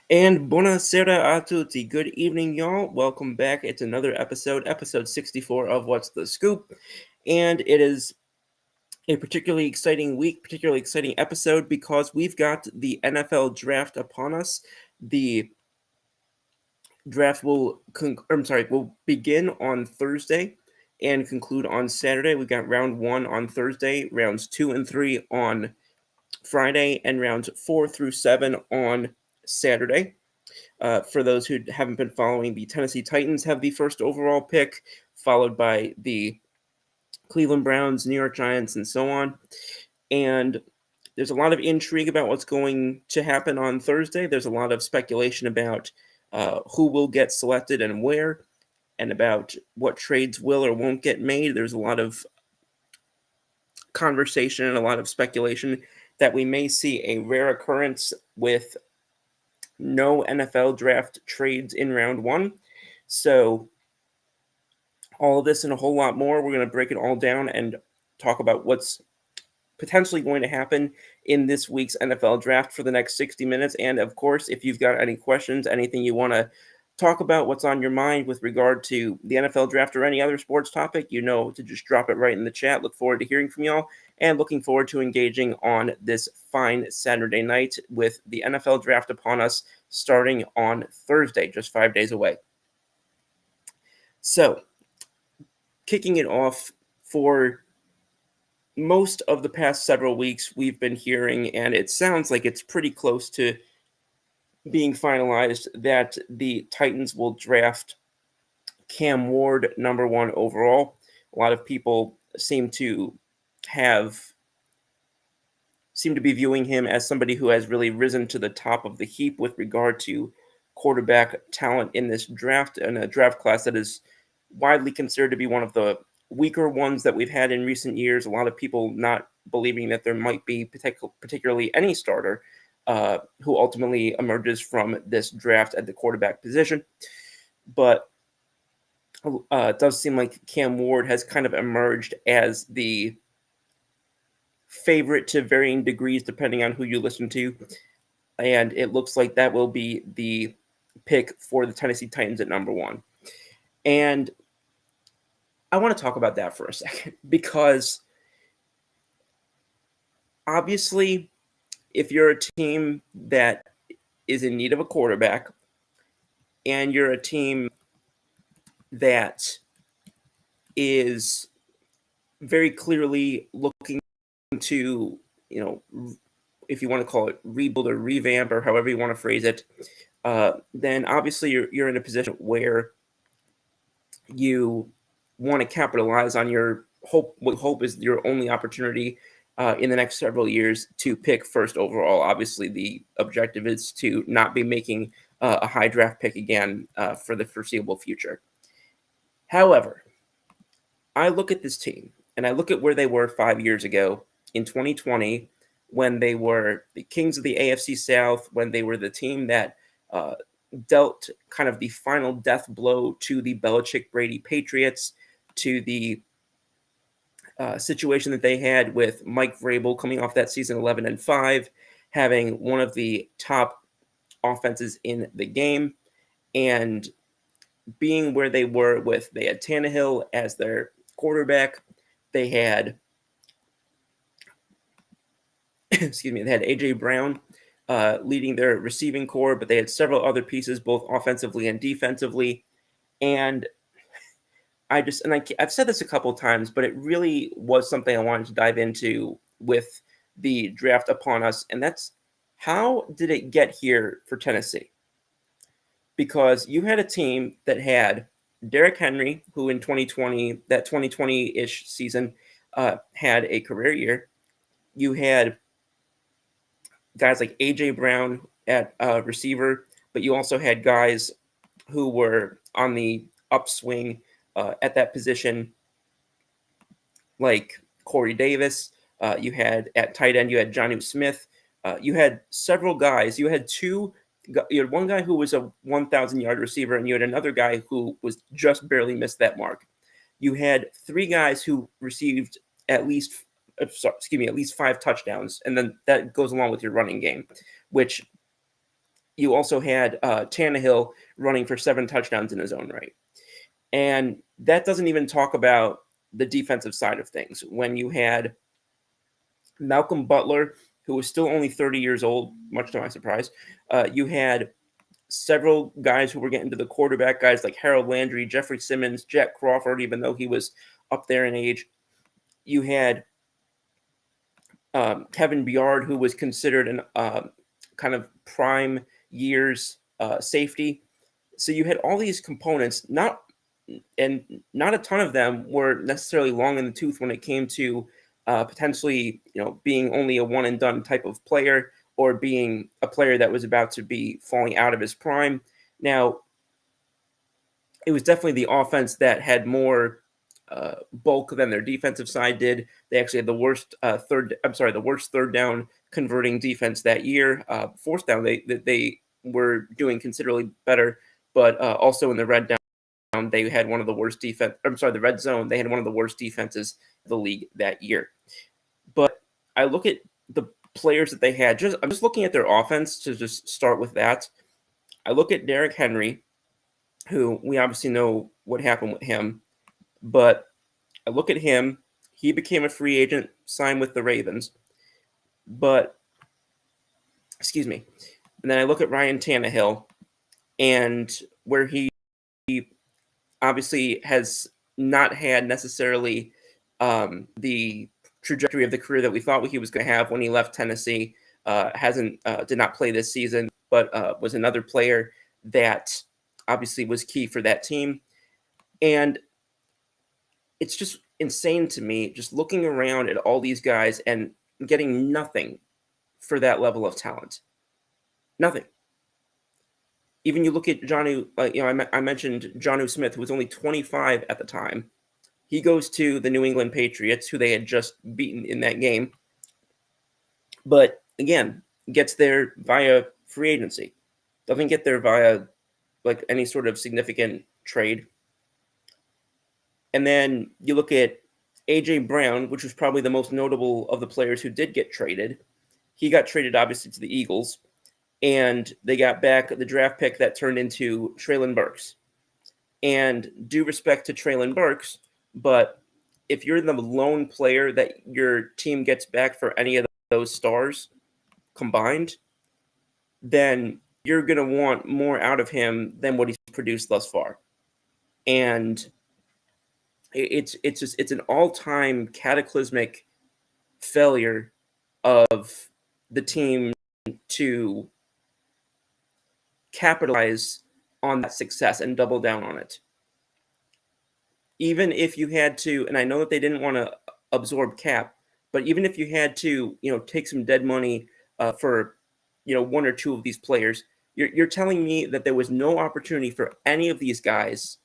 And buonasera a tutti. Good evening, y'all. Welcome back. It's another episode 64 of What's the Scoop. And it is a particularly exciting week, particularly exciting episode because we've got the NFL draft upon us. The draft will begin on Thursday and conclude on Saturday. We've got round 1 on Thursday, rounds 2 and 3 on Friday, and rounds 4 through 7 on Saturday. For those who haven't been following, the Tennessee Titans have the first overall pick, followed by the Cleveland Browns, New York Giants, and so on. And there's a lot of intrigue about what's going to happen on Thursday. There's a lot of speculation about who will get selected and where, and about what trades will or won't get made. There's a lot of conversation and a lot of speculation that we may see a rare occurrence with no NFL draft trades in round 1. So all of this and a whole lot more, we're going to break it all down and talk about what's potentially going to happen in this week's NFL draft for the next 60 minutes. And of course, if you've got any questions, anything you want to talk about, what's on your mind with regard to the NFL draft or any other sports topic, you know to just drop it right in the chat. Look forward to hearing from y'all and looking forward to engaging on this fine Saturday night with the NFL draft upon us starting on Thursday, just 5 days away. So, kicking it off, for most of the past several weeks, we've been hearing, and it sounds like it's pretty close to being finalized, that the Titans will draft Cam Ward number 1 overall. A lot of people seem to be viewing him as somebody who has really risen to the top of the heap with regard to quarterback talent in this draft, and a draft class that is widely considered to be one of the weaker ones that we've had in recent years. A lot of people not believing that there might be particularly any starter who ultimately emerges from this draft at the quarterback position. But it does seem like Cam Ward has kind of emerged as the favorite to varying degrees depending on who you listen to. And it looks like that will be the pick for the Tennessee Titans at number 1. And I want to talk about that for a second, because obviously, if you're a team that is in need of a quarterback, and you're a team that is very clearly looking to, if you want to call it rebuild or revamp or however you want to phrase it, then obviously you're in a position where you want to capitalize on your hope. What hope is your only opportunity in the next several years to pick first overall. Obviously, the objective is to not be making a high draft pick again for the foreseeable future. However, I look at this team and I look at where they were 5 years ago in 2020, when they were the kings of the AFC South, when they were the team that dealt kind of the final death blow to the Belichick-Brady Patriots, to the situation that they had with Mike Vrabel coming off that season 11-5, having one of the top offenses in the game, and being where they were with, they had Tannehill as their quarterback, they had they had AJ Brown leading their receiving core, but they had several other pieces, both offensively and defensively. And I've said this a couple of times, but it really was something I wanted to dive into with the draft upon us, and that's, how did it get here for Tennessee? Because you had a team that had Derrick Henry, who in 2020, that 2020-ish season, had a career year. You had guys like A.J. Brown at receiver, but you also had guys who were on the upswing at that position, like Corey Davis. You had at tight end, you had Jonnu Smith. You had several guys. You had one guy who was a 1,000-yard receiver, and you had another guy who was just barely missed that mark. You had 3 guys who received at least 5 touchdowns, and then that goes along with your running game, which you also had Tannehill running for 7 touchdowns in his own right. And that doesn't even talk about the defensive side of things. When you had Malcolm Butler, who was still only 30 years old, much to my surprise, you had several guys who were getting to the quarterback, guys like Harold Landry, Jeffrey Simmons, Jack Crawford, even though he was up there in age. You had Kevin Byard, who was considered an kind of prime years safety. So you had all these components, not a ton of them were necessarily long in the tooth when it came to potentially, being only a one and done type of player or being a player that was about to be falling out of his prime. Now, it was definitely the offense that had more bulk than their defensive side did. They actually had the worst the worst third down converting defense that year. Fourth down, they were doing considerably better, but also in the red down, they had one of the worst defense. The red zone, they had one of the worst defenses in the league that year. But I look at the players that they had. I'm just looking at their offense to just start with that. I look at Derrick Henry, who we obviously know what happened with him. But I look at him. He became a free agent, signed with the Ravens. But, excuse me. And then I look at Ryan Tannehill, and where he obviously has not had necessarily the trajectory of the career that we thought he was going to have when he left Tennessee. Did not play this season, but was another player that obviously was key for that team. And it's just insane to me just looking around at all these guys and getting nothing for that level of talent. Nothing. Even you look at Jonnu, I mentioned Jonnu Smith, who was only 25 at the time. He goes to the New England Patriots, who they had just beaten in that game. But again, gets there via free agency. Doesn't get there via like any sort of significant trade. And then you look at A.J. Brown, which was probably the most notable of the players who did get traded. He got traded, obviously, to the Eagles, and they got back the draft pick that turned into Treylon Burks. And due respect to Treylon Burks, but if you're the lone player that your team gets back for any of those stars combined, then you're going to want more out of him than what he's produced thus far. And it's an all-time cataclysmic failure of the team to capitalize on that success and double down on it. Even if you had to, and I know that they didn't want to absorb cap, but even if you had to, take some dead money for, one or two of these players, you're telling me that there was no opportunity for any of these guys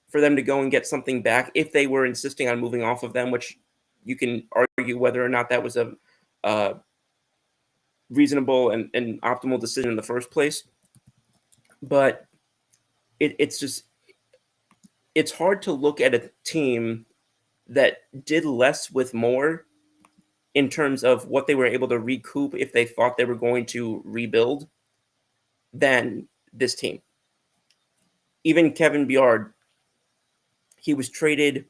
for them to go and get something back if they were insisting on moving off of them, which you can argue whether or not that was a reasonable and optimal decision in the first place. But it's hard to look at a team that did less with more in terms of what they were able to recoup if they thought they were going to rebuild than this team. Even Kevin Byard, he was traded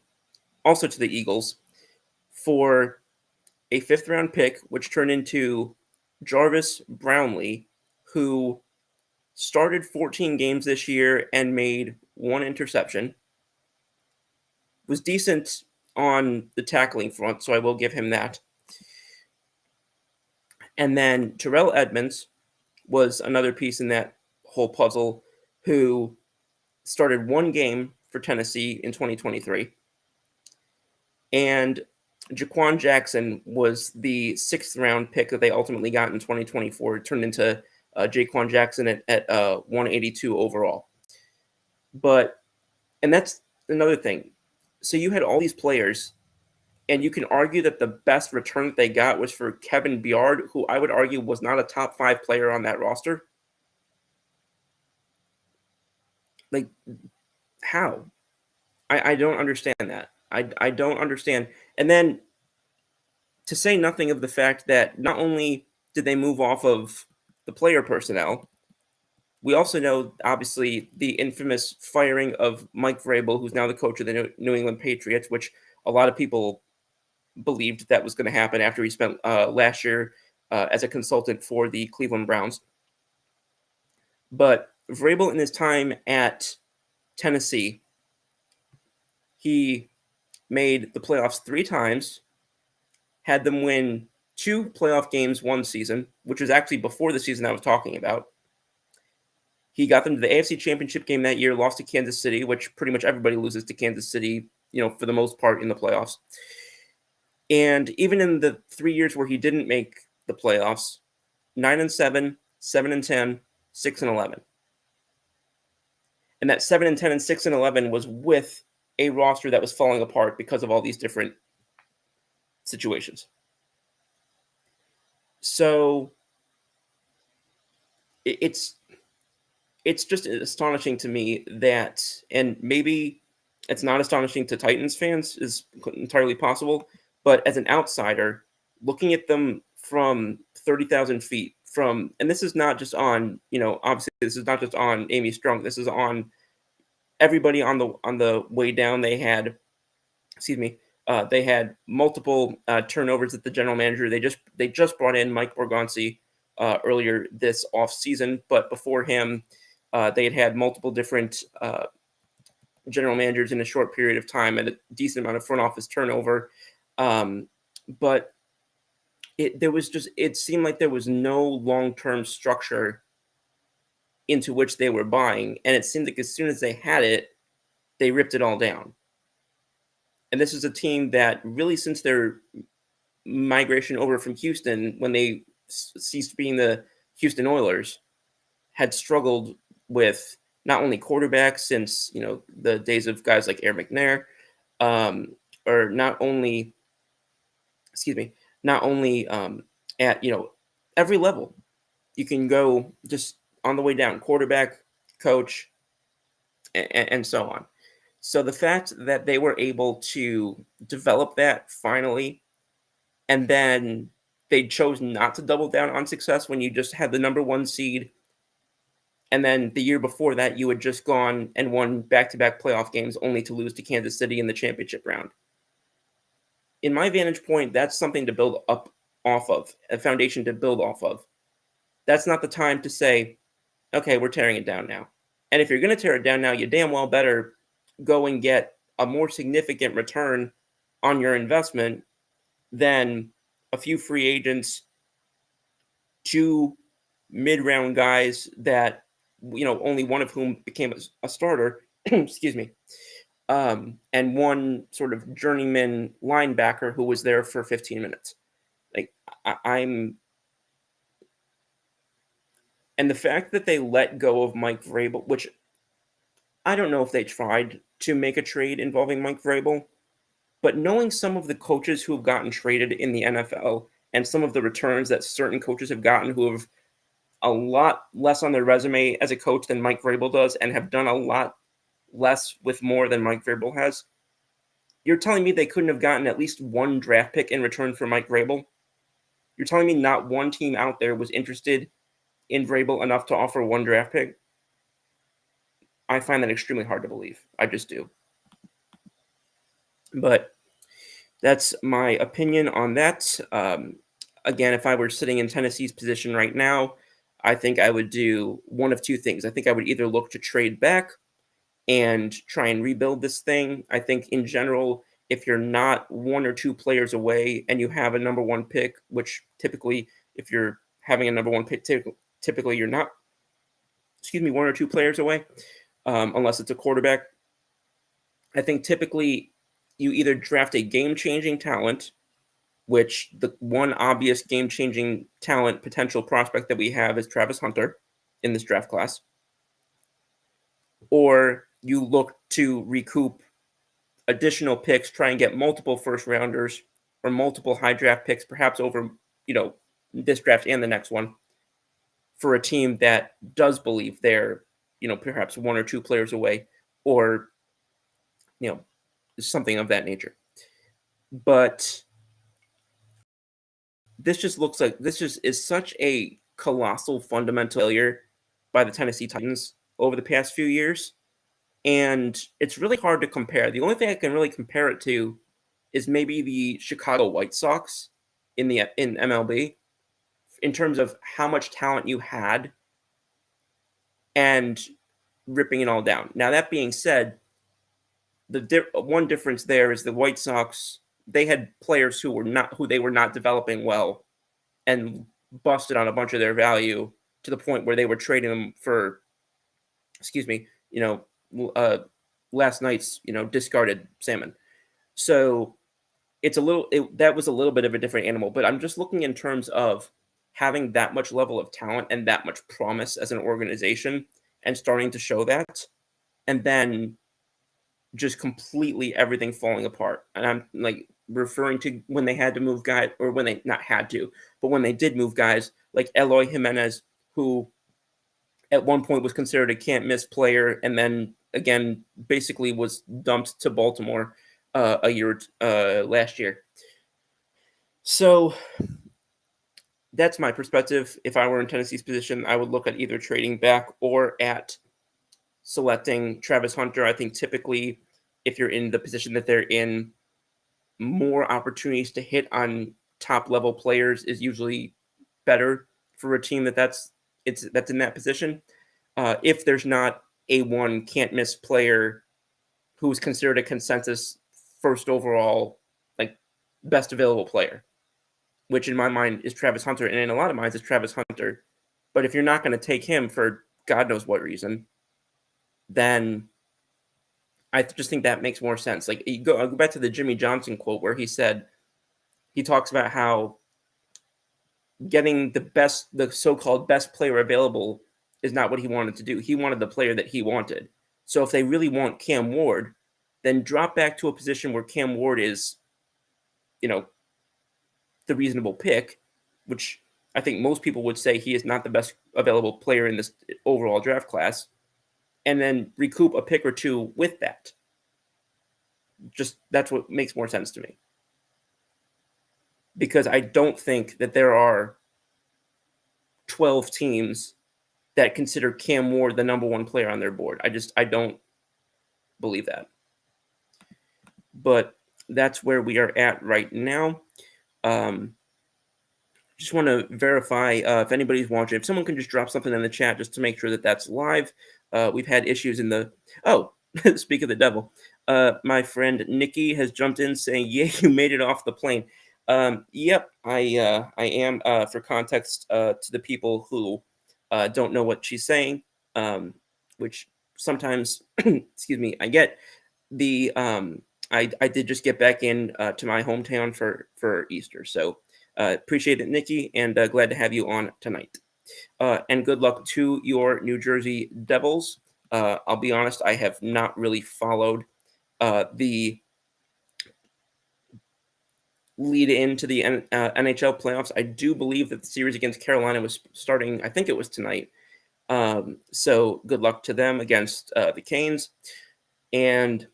also to the Eagles for a 5th-round pick, which turned into Jarvis Brownlee, who started 14 games this year and made 1 interception. Was decent on the tackling front, so I will give him that. And then Terrell Edmunds was another piece in that whole puzzle who started 1 game for Tennessee in 2023. And Jaquan Jackson was the 6th-round pick that they ultimately got in 2024. It turned into Jaquan Jackson at 182 overall. And that's another thing. So you had all these players, and you can argue that the best return that they got was for Kevin Byard, who I would argue was not a top 5 player on that roster. Like, how? I don't understand that. I don't understand. And then to say nothing of the fact that not only did they move off of the player personnel, We also know, obviously, the infamous firing of Mike Vrabel, who's now the coach of the New England Patriots, which a lot of people believed that was going to happen after he spent last year as a consultant for the Cleveland Browns. But Vrabel, in his time at Tennessee, he made the playoffs 3 times, had them win 2 playoff games one season, which was actually before the season I was talking about. He got them to the AFC Championship game that year, lost to Kansas City, which pretty much everybody loses to Kansas City, for the most part in the playoffs. And even in the 3 years where he didn't make the playoffs, 9-7, 7-10, 6-11. And that 7-10 and 6-11 was with a roster that was falling apart because of all these different situations. So it's just astonishing to me that, and maybe it's not astonishing to Titans fans, is entirely possible, but as an outsider, looking at them from 30,000 feet, and this is not just on, obviously this is not just on Amy Strunk, this is on everybody on the way down. They had, they had multiple turnovers at the general manager. They just brought in Mike Borgonzi earlier this offseason, but before him, they had multiple different general managers in a short period of time and a decent amount of front office turnover. But it seemed like there was no long-term structure into which they were buying, and it seemed like as soon as they had it, they ripped it all down. And this is a team that really, since their migration over from Houston, when they ceased being the Houston Oilers, had struggled with not only quarterbacks since the days of guys like Air McNair, or not only at every level. You can go just on the way down, quarterback, coach, and so on. So the fact that they were able to develop that finally, and then they chose not to double down on success when you just had the number 1 seed, and then the year before that you had just gone and won back-to-back playoff games only to lose to Kansas City in the championship round. In my vantage point, that's something to build up off of, a foundation to build off of. That's not the time to say, okay, we're tearing it down now. And if you're going to tear it down now, you damn well better go and get a more significant return on your investment than a few free agents, 2 mid-round guys that, only one of whom became a starter, excuse me, and 1 sort of journeyman linebacker who was there for 15 minutes. Like, and the fact that they let go of Mike Vrabel, which I don't know if they tried to make a trade involving Mike Vrabel, but knowing some of the coaches who have gotten traded in the NFL and some of the returns that certain coaches have gotten who have a lot less on their resume as a coach than Mike Vrabel does and have done a lot less with more than Mike Vrabel has, you're telling me they couldn't have gotten at least 1 draft pick in return for Mike Vrabel? You're telling me not one team out there was interested in Vrabel enough to offer 1 draft pick? I find that extremely hard to believe. I just do. But that's my opinion on that. Again, if I were sitting in Tennessee's position right now, I think I would do one of 2 things. I think I would either look to trade back and try and rebuild this thing. I think in general, if you're not 1 or 2 players away and you have a number 1 pick, which typically, if you're having a number 1 pick, typically you're not, 1 or 2 players away, unless it's a quarterback. I think typically you either draft a game-changing talent, which the one obvious game-changing talent potential prospect that we have is Travis Hunter in this draft class, or you look to recoup additional picks, try and get multiple first-rounders or multiple high draft picks, perhaps over, this draft and the next one, for a team that does believe they're, perhaps 1 or 2 players away, or, something of that nature. But this just is such a colossal fundamental failure by the Tennessee Titans over the past few years, and it's really hard to compare. The only thing I can really compare it to is maybe the Chicago White Sox in MLB in terms of how much talent you had and ripping it all down. Now that being said, one difference there is the White Sox, they had players who they were not developing well and busted on a bunch of their value to the point where they were trading them for, excuse me, last night's discarded salmon. So that was a little bit of a different animal. But I'm just looking in terms of having that much level of talent and that much promise as an organization and starting to show that, and then just completely everything falling apart. And I'm like referring to when they had to move guys, or when they not had to, but when they did move guys like Eloy Jimenez, who at one point was considered a can't miss player, and then again basically was dumped to Baltimore last year. So that's my perspective. If I were in Tennessee's position, I would look at either trading back or at selecting Travis Hunter. I think typically, if you're in the position that they're in, more opportunities to hit on top level players is usually better for a team that's in that position. If there's not a one can't miss player who's considered a consensus first overall, like best available player, which in my mind is Travis Hunter, and in a lot of minds is Travis Hunter. But if you're not going to take him for God knows what reason, then I just think that makes more sense. Like I'll go back to the Jimmy Johnson quote where he talks about how getting the so-called best player available is not what he wanted to do. He wanted the player that he wanted. So if they really want Cam Ward, then drop back to a position where Cam Ward is, the reasonable pick, which I think most people would say he is not the best available player in this overall draft class, and then recoup a pick or two with that. Just that's what makes more sense to me. Because I don't think that there are 12 teams that consider Cam Ward the number one player on their board. I don't believe that. But that's where we are at right now. Just want to verify if anybody's watching, if someone can just drop something in the chat just to make sure that that's live. We've had issues in the, speak of the devil. My friend Nikki has jumped in saying, yeah, you made it off the plane. Yep, I am. For context, to the people who don't know what she's saying, which sometimes, excuse me, I get the. I did just get back in to my hometown for Easter, so appreciate it, Nikki, and glad to have you on tonight. And good luck to your New Jersey Devils. I'll be honest, I have not really followed the lead into the NHL playoffs. I do believe that the series against Carolina was starting, I think it was tonight. So good luck to them against the Canes. And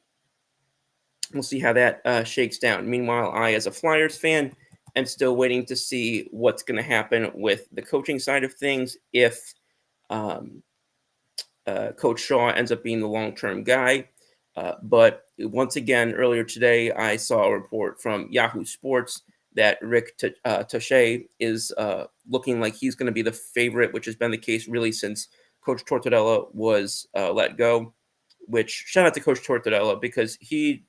we'll see how that shakes down. Meanwhile, I, as a Flyers fan, am still waiting to see what's going to happen with the coaching side of things if Coach Shaw ends up being the long-term guy. But once again, earlier today, I saw a report from Yahoo Sports that Rick Touche is looking like he's going to be the favorite, which has been the case really since Coach Tortorella was let go. Which, shout out to Coach Tortorella, because he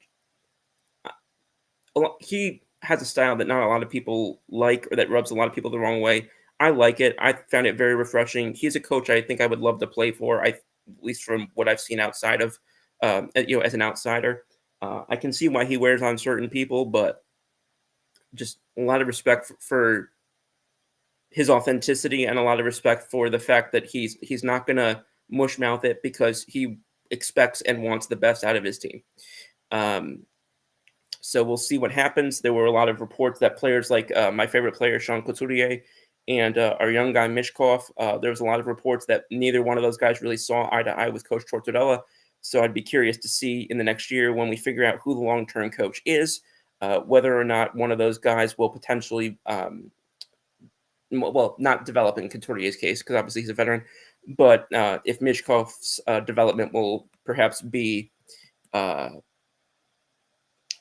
has a style that not a lot of people like, or that rubs a lot of people the wrong way. I like it. I found it very refreshing. He's a coach I think I would love to play for, at least from what I've seen outside of, as an outsider. I can see why he wears on certain people, but just a lot of respect for his authenticity, and a lot of respect for the fact that he's not going to mush mouth it because he expects and wants the best out of his team. So we'll see what happens. There were a lot of reports that players like my favorite player, Sean Couturier, and our young guy, Mishkov, there was a lot of reports that neither one of those guys really saw eye to eye with Coach Tortorella. So I'd be curious to see in the next year, when we figure out who the long-term coach is, whether or not one of those guys will potentially, not develop in Couturier's case, because obviously he's a veteran, But if Mishkov's development will perhaps be uh,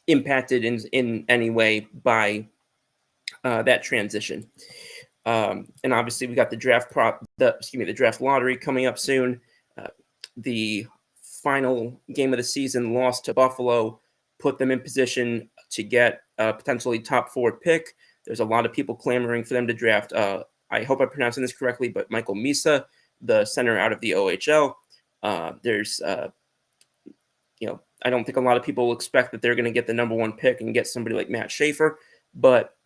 impacted in any way by that transition. And obviously, we got the the draft lottery coming up soon. The final game of the season loss to Buffalo put them in position to get a potentially top 4 pick. There's a lot of people clamoring for them to draft. I hope I'm pronouncing this correctly, but Michael Misa, the center out of the OHL. There's I don't think a lot of people expect that they're going to get the number 1 pick and get somebody like Matt Schaefer, but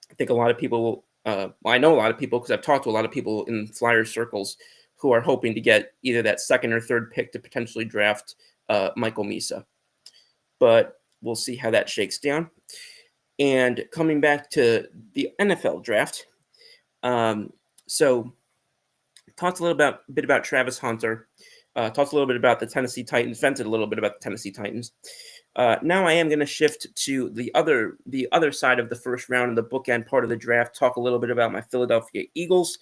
I think a lot of people, I know a lot of people because I've talked to a lot of people in Flyers circles who are hoping to get either that 2nd or 3rd pick to potentially draft Michael Misa. But we'll see how that shakes down. And coming back to the NFL draft, so talked a little bit about Travis Hunter, talked a little bit about the Tennessee Titans, vented a little bit about the Tennessee Titans. Now I am going to shift to the other side of the first round, the bookend part of the draft. Talk a little bit about my Philadelphia Eagles.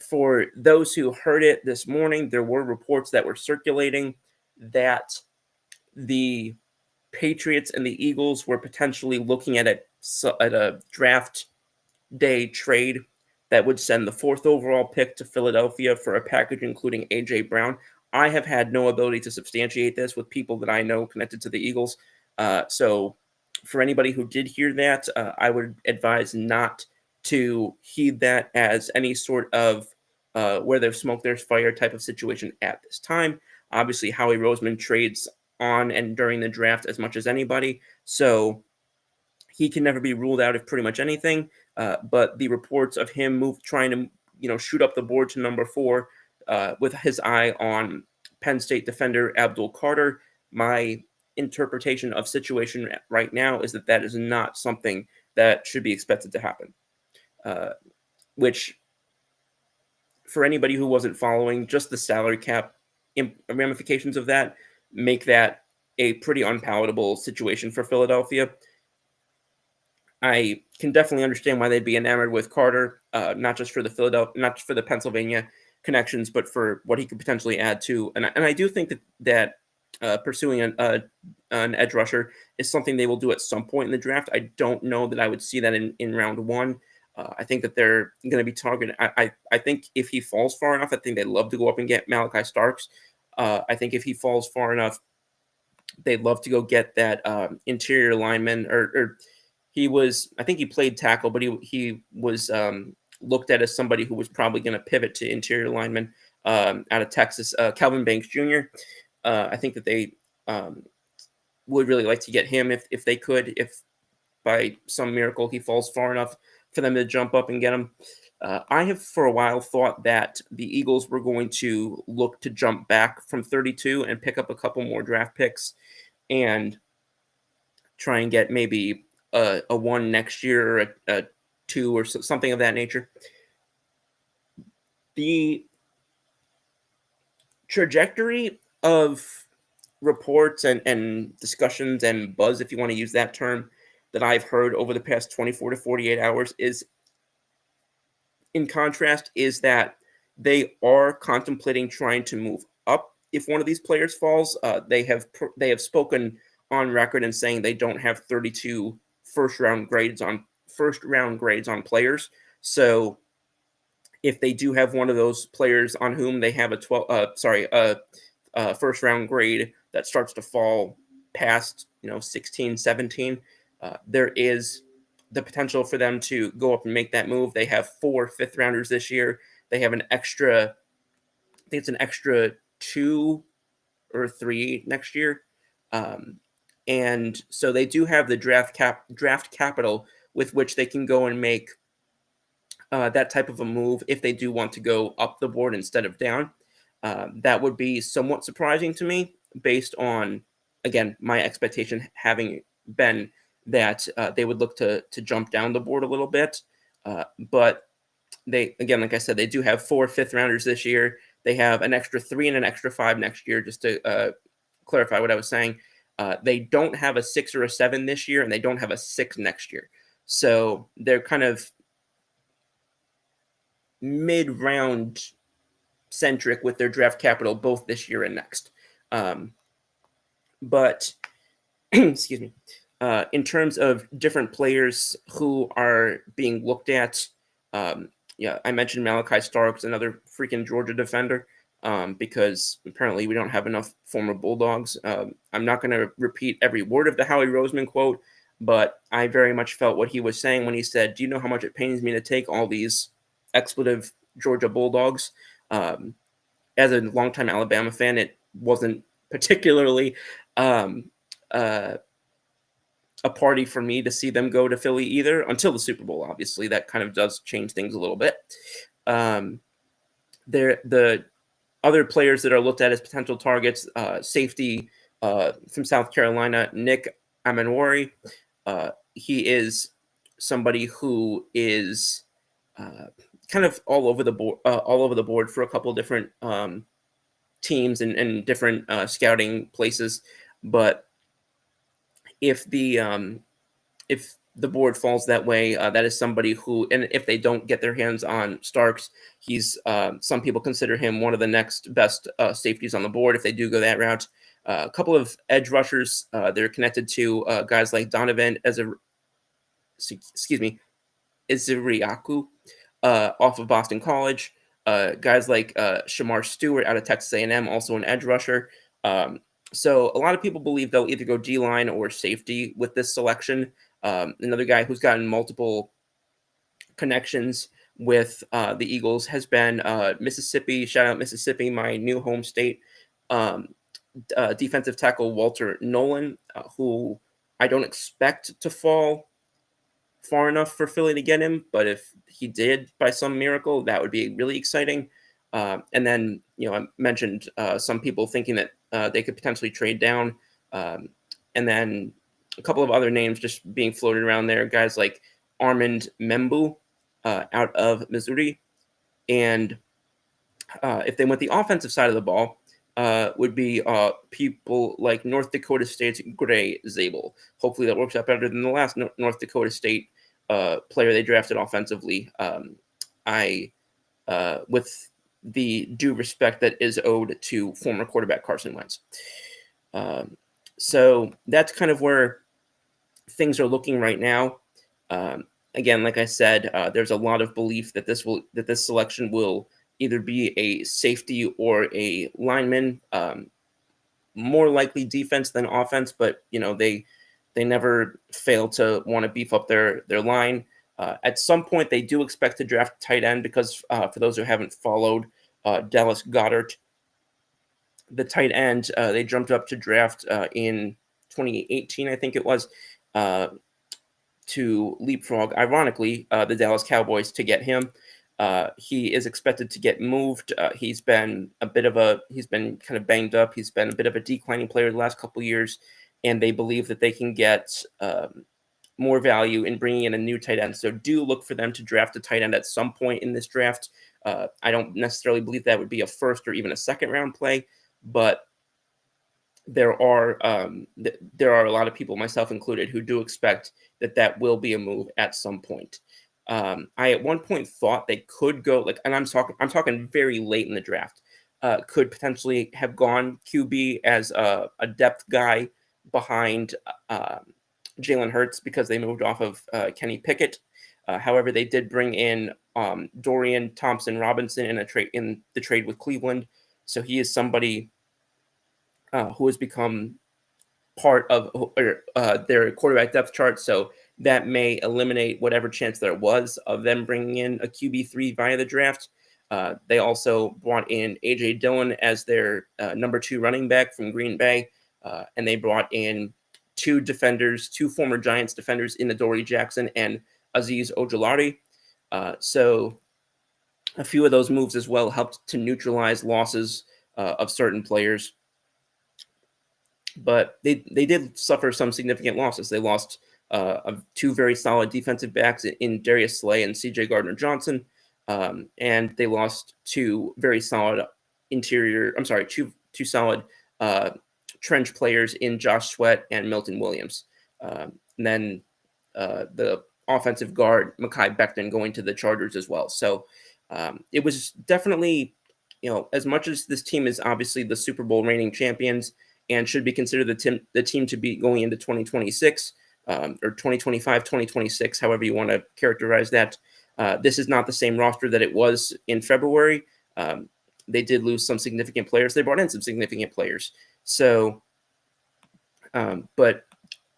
For those who heard it this morning, there were reports that were circulating that the Patriots and the Eagles were potentially looking at a draft day trade that would send the 4th overall pick to Philadelphia for a package including A.J. Brown. I have had no ability to substantiate this with people that I know connected to the Eagles. So for anybody who did hear that, I would advise not to heed that as any sort of where there's smoke, there's fire type of situation at this time. Obviously, Howie Roseman trades on and during the draft as much as anybody. So he can never be ruled out of pretty much anything. But the reports of him trying to shoot up the board to number 4 with his eye on Penn State defender Abdul Carter, my interpretation of situation right now is that is not something that should be expected to happen. Which, for anybody who wasn't following, just the salary cap ramifications of that make that a pretty unpalatable situation for Philadelphia. I can definitely understand why they'd be enamored with Carter, not just for the Pennsylvania connections, but for what he could potentially add to. And I do think that pursuing an edge rusher is something they will do at some point in the draft. I don't know that I would see that in round 1. I think that they're going to be targeted. I think if he falls far enough, I think they'd love to go up and get Malachi Starks. I think if he falls far enough, they'd love to go get that interior lineman or I think he played tackle, but he was looked at as somebody who was probably going to pivot to interior lineman out of Texas, Calvin Banks Jr. I think that they would really like to get him if they could, if by some miracle he falls far enough for them to jump up and get him. I have for a while thought that the Eagles were going to look to jump back from 32 and pick up a couple more draft picks and try and get maybe a 1 next year or a 2 or something of that nature. The trajectory of reports and discussions and buzz, if you want to use that term, that I've heard over the past 24 to 48 hours is, in contrast, is that they are contemplating trying to move up if one of these players falls. They have spoken on record and saying they don't have 32 first round grades on players. So if they do have one of those players on whom they have a first round grade that starts to fall past 16, 17, there is the potential for them to go up and make that move. They have 4 fifth rounders this year. They have an extra, I think it's an extra 2 or 3 next year. And so they do have the draft capital with which they can go and make that type of a move if they do want to go up the board instead of down. That would be somewhat surprising to me based on, again, my expectation having been that they would look to jump down the board a little bit. But they, again, like I said, they do have 4 fifth rounders this year. They have an extra 3 and an extra 5 next year, just to clarify what I was saying. They don't have a 6 or a 7 this year, and they don't have a 6 next year. So they're kind of mid-round centric with their draft capital both this year and next. But excuse me, in terms of different players who are being looked at, yeah, I mentioned Malachi Starks, another freaking Georgia defender, because apparently we don't have enough former Bulldogs. I'm not going to repeat every word of the Howie Roseman quote, but I very much felt what he was saying when he said, "Do you know how much it pains me to take all these expletive Georgia Bulldogs?" As a longtime Alabama fan, it wasn't particularly um, uh, a party for me to see them go to Philly either until the Super Bowl. Obviously, that kind of does change things a little bit. The other players that are looked at as potential targets, safety from South Carolina, Nick Amenwari. He is somebody who is kind of all over the board for a couple different teams and different scouting places. But if the board falls that way, that is somebody who, and if they don't get their hands on Starks, he's some people consider him one of the next best safeties on the board if they do go that route. A couple of edge rushers, they're connected to guys like Donovan Iziriaku off of Boston College. Guys like Shamar Stewart out of Texas A&M, also an edge rusher. So a lot of people believe they'll either go D-line or safety with this selection. Another guy who's gotten multiple connections with the Eagles has been Mississippi. Shout out Mississippi, my new home state. Defensive tackle Walter Nolan, who I don't expect to fall far enough for Philly to get him, but if he did by some miracle, that would be really exciting. And then, I mentioned some people thinking that they could potentially trade down. And then a couple of other names just being floated around there, guys like Armand Membu out of Missouri. And if they went the offensive side of the ball, would be people like North Dakota State's Gray Zabel. Hopefully that works out better than the last North Dakota State player they drafted offensively. With the due respect that is owed to former quarterback Carson Wentz. So that's kind of where things are looking right now. Again, like I said, there's a lot of belief that this selection will either be a safety or a lineman. More likely defense than offense, but they never fail to want to beef up their line. At some point, they do expect to draft tight end because for those who haven't followed, Dallas Goedert, the tight end, they jumped up to draft in 2018, I think it was, to leapfrog, ironically, the Dallas Cowboys to get him. He is expected to get moved. He's been kind of banged up. He's been a bit of a declining player the last couple of years, and they believe that they can get more value in bringing in a new tight end. So do look for them to draft a tight end at some point in this draft. I don't necessarily believe that would be a first or even a second round play, but there are a lot of people, myself included, who do expect that will be a move at some point. I at one point thought they could go and I'm talking very late in the draft, could potentially have gone QB as a depth guy behind Jalen Hurts because they moved off of Kenny Pickett. However, they did bring in Dorian Thompson-Robinson in the trade with Cleveland, so he is somebody who has become part of their quarterback depth chart. So that may eliminate whatever chance there was of them bringing in a QB3 via the draft. They also brought in A.J. Dillon as their number 2 running back from Green Bay, and they brought in two former Giants defenders in Adoree Jackson and Azeez Ojulari. So a few of those moves as well helped to neutralize losses of certain players. But they did suffer some significant losses. They lost two very solid defensive backs in Darius Slay and C.J. Gardner-Johnson, and they lost two solid trench players in Josh Sweat and Milton Williams. And then the offensive guard, Mekhi Becton, going to the Chargers as well. So it was definitely as much as this team is obviously the Super Bowl reigning champions and should be considered the team to be going into 2026 or 2025, 2026, however you want to characterize that. This is not the same roster that it was in February. They did lose some significant players. They brought in some significant players. So, but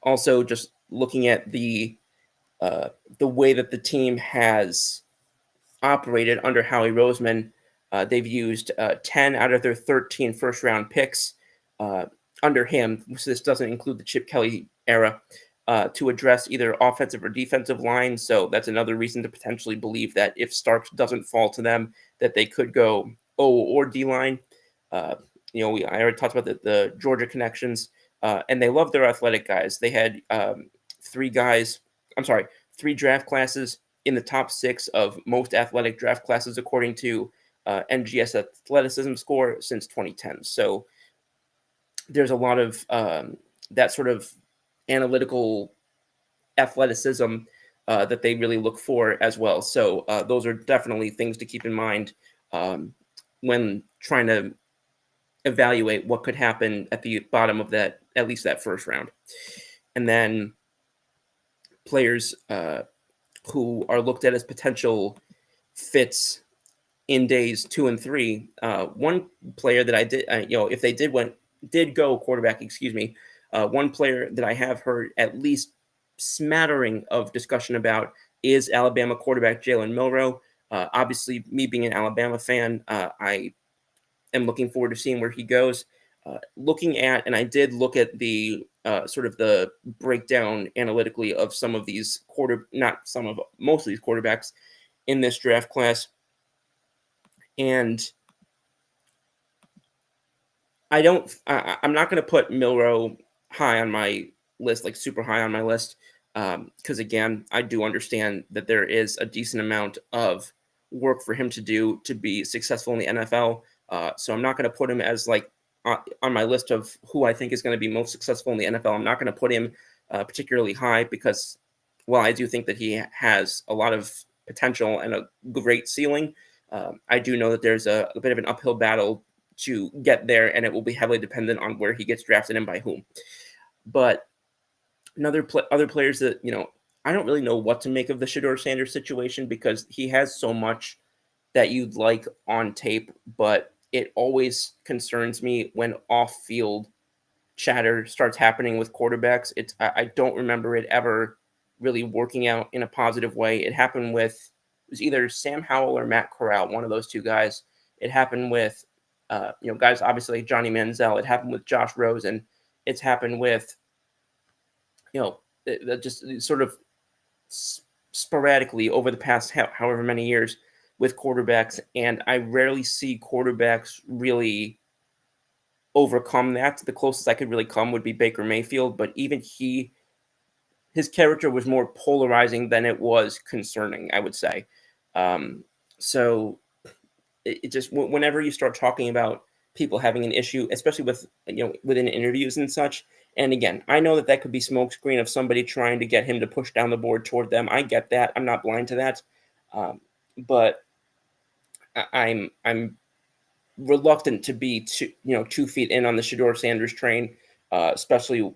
also just looking at the way that the team has operated under Howie Roseman. They've used 10 out of their 13 first-round picks under him. So this doesn't include the Chip Kelly era to address either offensive or defensive line. So that's another reason to potentially believe that if Starks doesn't fall to them, that they could go O or D line. I already talked about the Georgia connections, and they love their athletic guys. They had three guys. I'm sorry, three draft classes in the top 6 of most athletic draft classes according to NGS athleticism score since 2010. So there's a lot of that sort of analytical athleticism that they really look for as well. So those are definitely things to keep in mind when trying to evaluate what could happen at the bottom of that, at least that first round. And then players who are looked at as potential fits in days 2 and 3. One player that I did, if they did go quarterback, one player that I have heard at least smattering of discussion about is Alabama quarterback Jalen Milroe. Obviously, me being an Alabama fan, I am looking forward to seeing where he goes. And I did look at the sort of the breakdown analytically of some of these most of these quarterbacks in this draft class. And I'm not going to put Milroe high on my list, like super high on my list, because again, I do understand that there is a decent amount of work for him to do to be successful in the NFL. So I'm not going to put him as like on my list of who I think is going to be most successful in the NFL. I'm not going to put him particularly high because, while I do think that he has a lot of potential and a great ceiling, I do know that there's a bit of an uphill battle to get there, and it will be heavily dependent on where he gets drafted and by whom. But other players that, I don't really know what to make of the Shedeur Sanders situation because he has so much that you'd like on tape, but it always concerns me when off-field chatter starts happening with quarterbacks. I don't remember it ever really working out in a positive way. It happened with, it was either Sam Howell or Matt Corral, one of those two guys. It happened with guys obviously like Johnny Manziel. It happened with Josh Rosen. It's happened with just sort of sporadically over the past however many years with quarterbacks, and I rarely see quarterbacks really overcome that. The closest I could really come would be Baker Mayfield, but even his character was more polarizing than it was concerning, I would say. So it just, whenever you start talking about people having an issue, especially with within interviews and such, and again, I know that could be smokescreen of somebody trying to get him to push down the board toward them. I get that. I'm not blind to that, but I'm reluctant to be 2 feet in on the Shedeur Sanders train, especially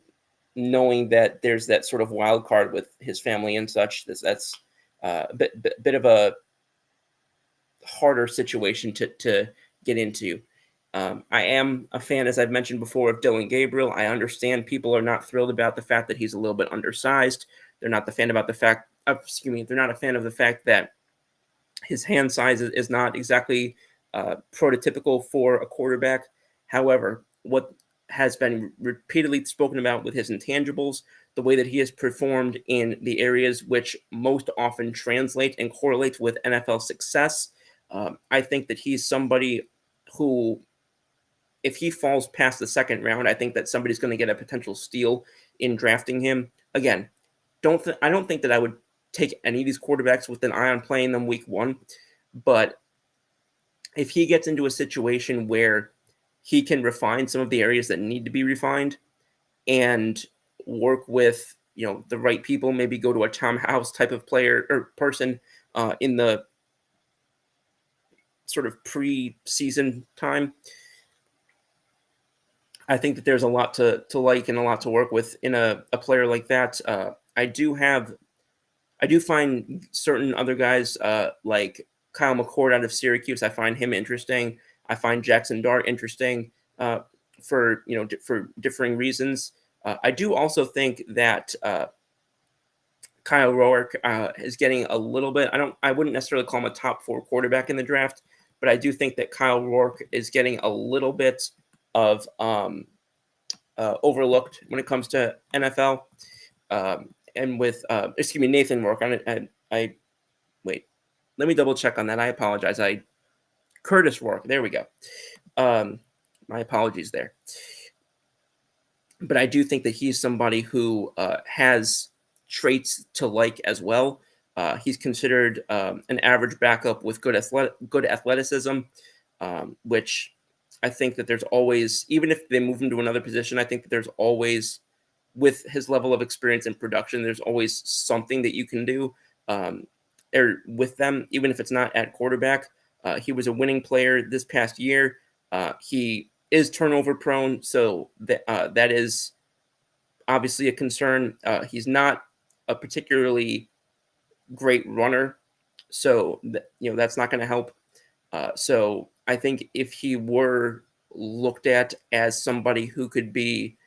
knowing that there's that sort of wild card with his family and such. That's a bit of a harder situation to get into. I am a fan, as I've mentioned before, of Dylan Gabriel. I understand people are not thrilled about the fact that he's a little bit undersized. They're not a fan of the fact that his hand size is not exactly prototypical for a quarterback. However, what has been repeatedly spoken about with his intangibles, the way that he has performed in the areas which most often translate and correlate with NFL success, I think that he's somebody who, if he falls past the second round, I think that somebody's going to get a potential steal in drafting him. Again, I don't think that I would take any of these quarterbacks with an eye on playing them week 1, but if he gets into a situation where he can refine some of the areas that need to be refined and work with the right people, maybe go to a Tom House type of player or person in the sort of pre-season time. I think that there's a lot to like and a lot to work with in a player like that. I do find certain other guys like Kyle McCord out of Syracuse. I find him interesting. I find Jackson Dart interesting for for differing reasons. I do also think that Kyle Rourke is getting a little bit. I wouldn't necessarily call him a top 4 quarterback in the draft, but I do think that Kyle Rourke is getting a little bit of overlooked when it comes to NFL. And with excuse me, Nathan Rourke. I wait. Let me double check on that. I apologize. Curtis Rourke. There we go. My apologies there. But I do think that he's somebody who has traits to like as well. He's considered an average backup with good athleticism, which I think that there's always, even if they move him to another position, I think that there's always, with his level of experience and production, there's always something that you can do or with them, even if it's not at quarterback. He was a winning player this past year. He is turnover prone, so that is obviously a concern. He's not a particularly great runner, so that's not going to help. So I think if he were looked at as somebody who could be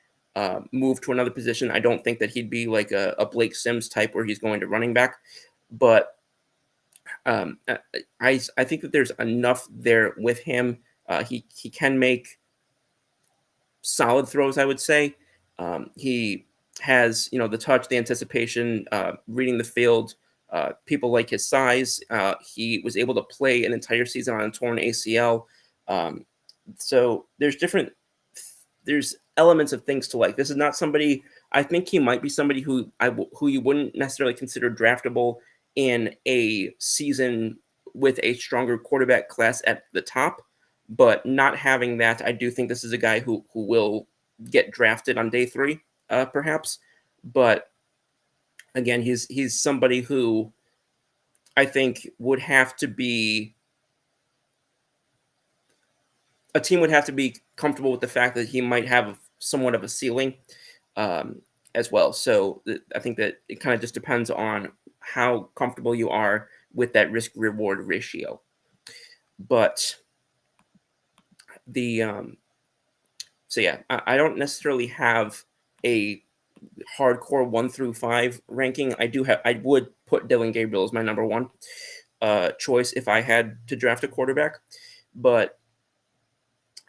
moved to another position, I don't think that he'd be like a Blake Sims type where he's going to running back. But I think that there's enough there with him. He can make solid throws, I would say. He has, the touch, the anticipation, reading the field. People like his size. He was able to play an entire season on a torn ACL. So there's elements of things to like. This is not somebody. I think he might be somebody who you wouldn't necessarily consider draftable in a season with a stronger quarterback class at the top. But not having that, I do think this is a guy who will get drafted on day 3, perhaps. But again, he's somebody who I think would have to be, a team would have to be comfortable with the fact that he might have somewhat of a ceiling as well. So I think that it kind of just depends on how comfortable you are with that risk reward ratio. But so yeah, I don't necessarily have a hardcore 1 through 5 ranking. I would put Dylan Gabriel as my number 1 choice if I had to draft a quarterback. But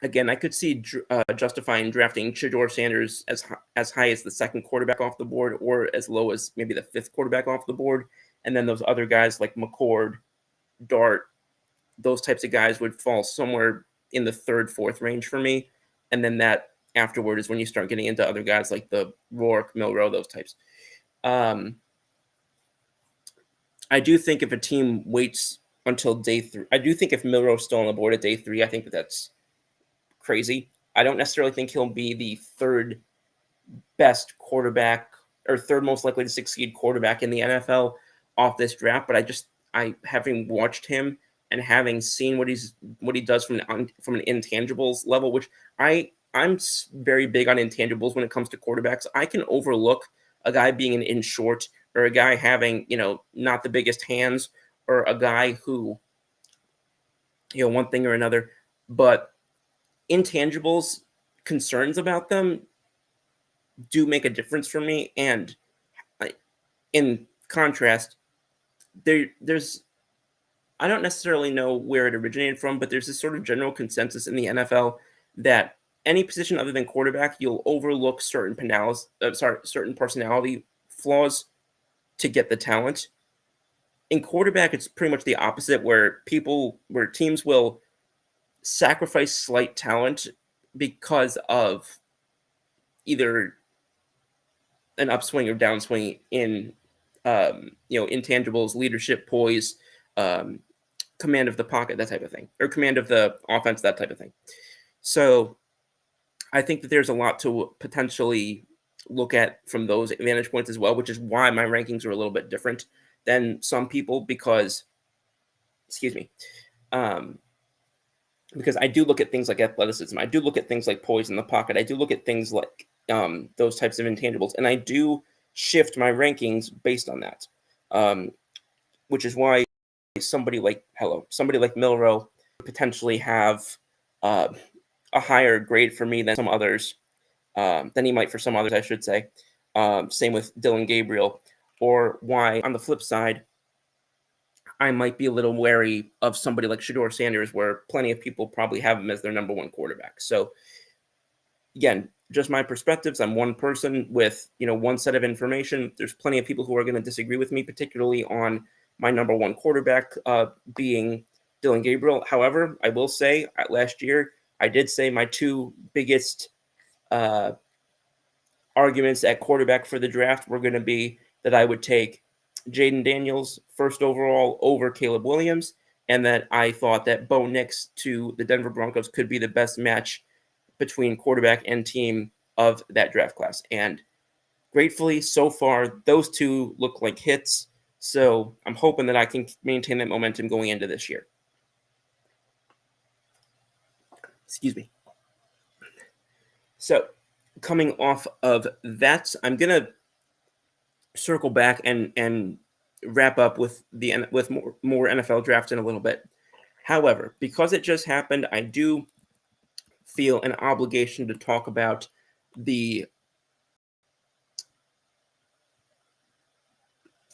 again, I could see justifying drafting Shedeur Sanders as high as the 2nd quarterback off the board, or as low as maybe the 5th quarterback off the board. And then those other guys like McCord, Dart, those types of guys would fall somewhere in the 3rd, 4th range for me. And then that afterward is when you start getting into other guys like the Rourke, Milroe, those types. I do think if a team waits until day 3, I do think if Milroe's still on the board at day 3, I think that's crazy. I don't necessarily think he'll be the 3rd best quarterback or 3rd most likely to succeed quarterback in the NFL off this draft, but I having watched him and having seen what he does from an intangibles level, which I'm very big on intangibles when it comes to quarterbacks. I can overlook a guy being an in short, or a guy having, not the biggest hands, or a guy who, one thing or another, but intangibles, concerns about them do make a difference for me. And in contrast, there's I don't necessarily know where it originated from, but there's this sort of general consensus in the NFL that any position other than quarterback, you'll overlook certain personality flaws to get the talent. In quarterback, it's pretty much the opposite, where teams will sacrifice slight talent because of either an upswing or downswing in intangibles, leadership, poise, command of the pocket, that type of thing, or command of the offense, that type of thing. So I think that there's a lot to potentially look at from those vantage points as well, which is why my rankings are a little bit different than some people, because, excuse me, because I do look at things like athleticism. I do look at things like poise in the pocket. I do look at things like those types of intangibles, and I do shift my rankings based on that. Um, which is why somebody like Milrow potentially have uh, a higher grade for me than some others, than he might for some others, I should say. Same with Dylan Gabriel, or why on the flip side, I might be a little wary of somebody like Shedeur Sanders, where plenty of people probably have him as their number one quarterback. So again, just my perspectives. I'm one person with one set of information. There's plenty of people who are going to disagree with me, particularly on my number one quarterback being Dylan Gabriel. However, I will say last year I did say my two biggest arguments at quarterback for the draft were going to be that I would take Jaden Daniels first overall over Caleb Williams, and that I thought that Bo Nix to the Denver Broncos could be the best match between quarterback and team of that draft class. And gratefully, so far, those two look like hits. So I'm hoping that I can maintain that momentum going into this year. Excuse me. So coming off of that, I'm going to circle back and wrap up with more NFL draft in a little bit. However, because it just happened, I do feel an obligation to talk about the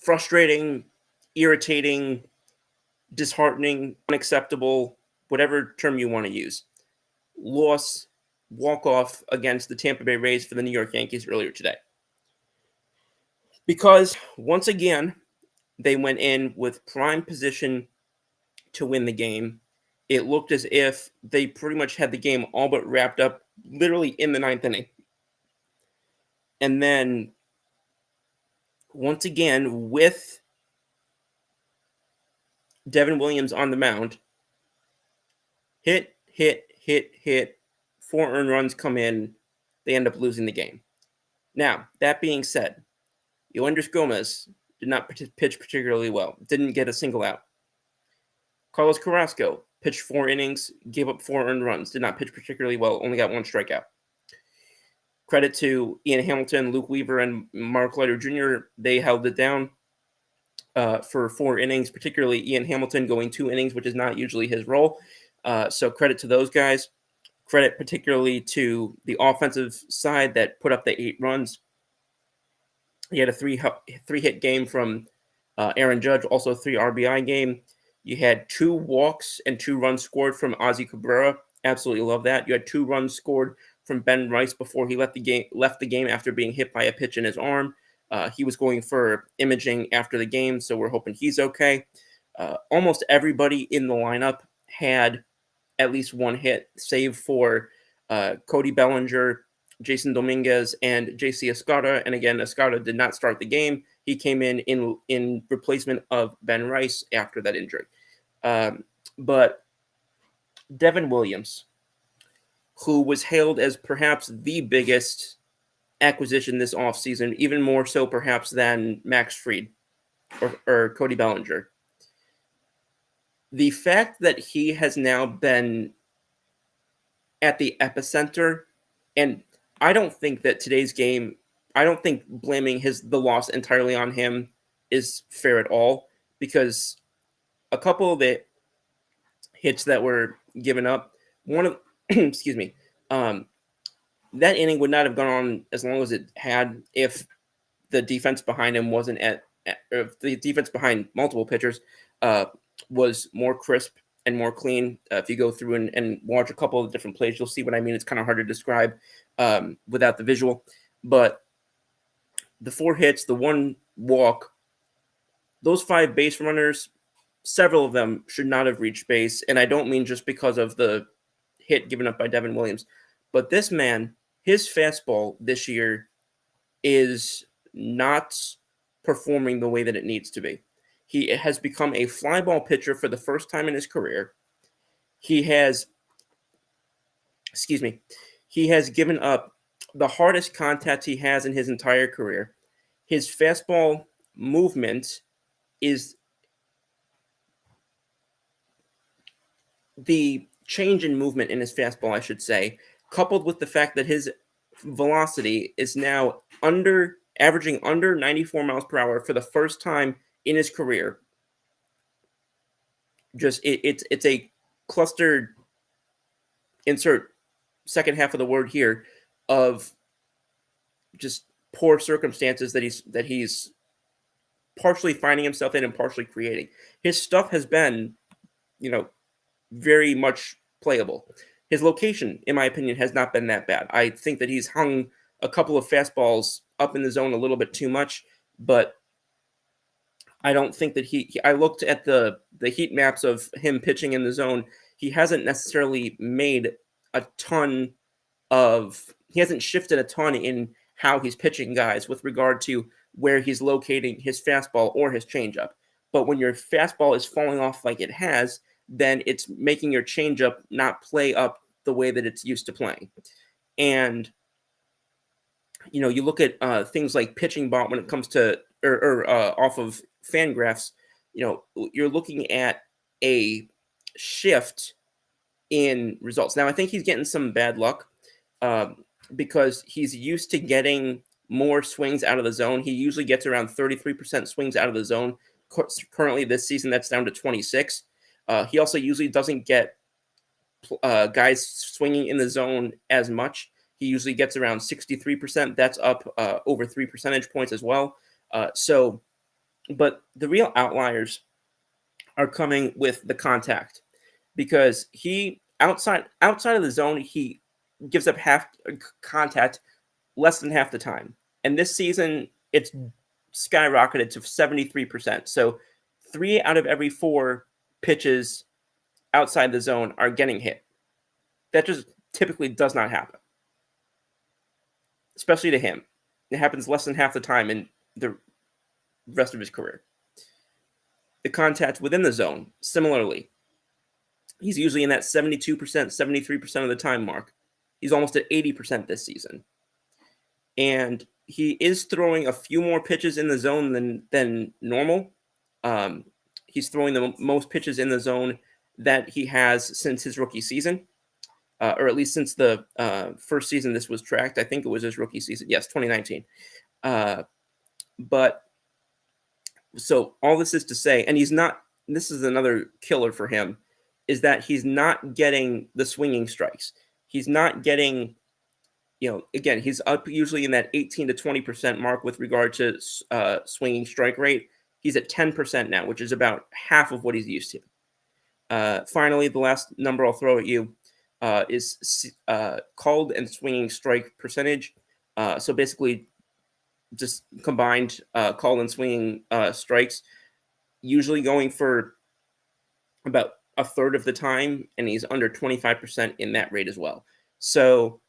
frustrating, irritating, disheartening, unacceptable, whatever term you want to use, walk-off against the Tampa Bay Rays for the New York Yankees earlier today. Because once again, they went in with prime position to win the game. It looked as if they pretty much had the game all but wrapped up literally in the ninth inning. And then, once again, with Devin Williams on the mound, hit, 4 earned runs come in, they end up losing the game. Now, that being said, Yoendris Gomez did not pitch particularly well, didn't get a single out. Carlos Carrasco pitched 4 innings, gave up 4 earned runs, did not pitch particularly well, only got 1 strikeout. Credit to Ian Hamilton, Luke Weaver, and Mark Leiter Jr. They held it down for 4 innings, particularly Ian Hamilton going 2 innings, which is not usually his role. So credit to those guys. Credit particularly to the offensive side that put up the 8 runs. He had a 3-hit game from Aaron Judge, also a 3 RBI game. You had 2 walks and 2 runs scored from Ozzie Cabrera. Absolutely love that. You had 2 runs scored from Ben Rice before he left the game after being hit by a pitch in his arm. He was going for imaging after the game, so we're hoping he's okay. Almost everybody in the lineup had at least 1 hit, save for Cody Bellinger, Jason Dominguez, and J.C. Escada. And again, Escada did not start the game. He came in replacement of Ben Rice after that injury. But Devin Williams, who was hailed as perhaps the biggest acquisition this offseason, even more so perhaps than Max Fried or Cody Bellinger. The fact that he has now been at the epicenter, and I don't think that today's game, I don't think blaming the loss entirely on him is fair at all, because a couple of the hits that were given up, one of excuse me, that inning would not have gone on as long as it had if the defense behind him wasn't if the defense behind multiple pitchers was more crisp and more clean. If you go through and watch a couple of different plays, you'll see what I mean. It's kind of hard to describe without the visual. But the 4 hits, the 1 walk, those 5 base runners, several of them should not have reached base. And I don't mean just because of the hit given up by Devin Williams. But this man, his fastball this year is not performing the way that it needs to be. He has become a fly ball pitcher for the first time in his career. He has given up the hardest contact he has in his entire career. His fastball movement is the change in movement in his fastball, I should say, coupled with the fact that his velocity is now averaging under 94 miles per hour for the first time in his career. Just it's a clustered, insert second half of the word here, of just poor circumstances that he's partially finding himself in and partially creating. His stuff has been, very much playable. His location, in my opinion, has not been that bad. I think that he's hung a couple of fastballs up in the zone a little bit too much, but I don't think that I looked at the heat maps of him pitching in the zone. He hasn't necessarily made a ton he hasn't shifted a ton in how he's pitching guys with regard to where he's locating his fastball or his changeup. But when your fastball is falling off like it has, then it's making your changeup not play up the way that it's used to playing. And you look at things like pitching bot when it comes to or off of Fangraphs. You're looking at a shift in results. Now, I think he's getting some bad luck because he's used to getting more swings out of the zone. He usually gets around 33% swings out of the zone. Currently, this season, that's down to 26. He also usually doesn't get guys swinging in the zone as much. He usually gets around 63%. That's up over 3 percentage points as well. But the real outliers are coming with the contact, because he outside of the zone, he gives up half contact less than half the time. And this season, it's skyrocketed to 73%. So 3 out of every 4 pitches outside the zone are getting hit. That just typically does not happen, especially to him. It happens less than half the time in the rest of his career. The contact within the zone, similarly, he's usually in that 72%, 73% of the time mark. He's almost at 80% this season. And he is throwing a few more pitches in the zone than normal. He's throwing the most pitches in the zone that he has since his rookie season, or at least since the first season this was tracked. I think it was his rookie season. Yes, 2019. But so all this is to say, and this is another killer for him, is that he's not getting the swinging strikes. He's not getting, again, he's up usually in that 18 to 20% mark with regard to swinging strike rate. He's at 10% now, which is about half of what he's used to. Finally, the last number I'll throw at you is called and swinging strike percentage. So basically, just combined call and swinging strikes, usually going for about a third of the time, and he's under 25% in that rate as well. So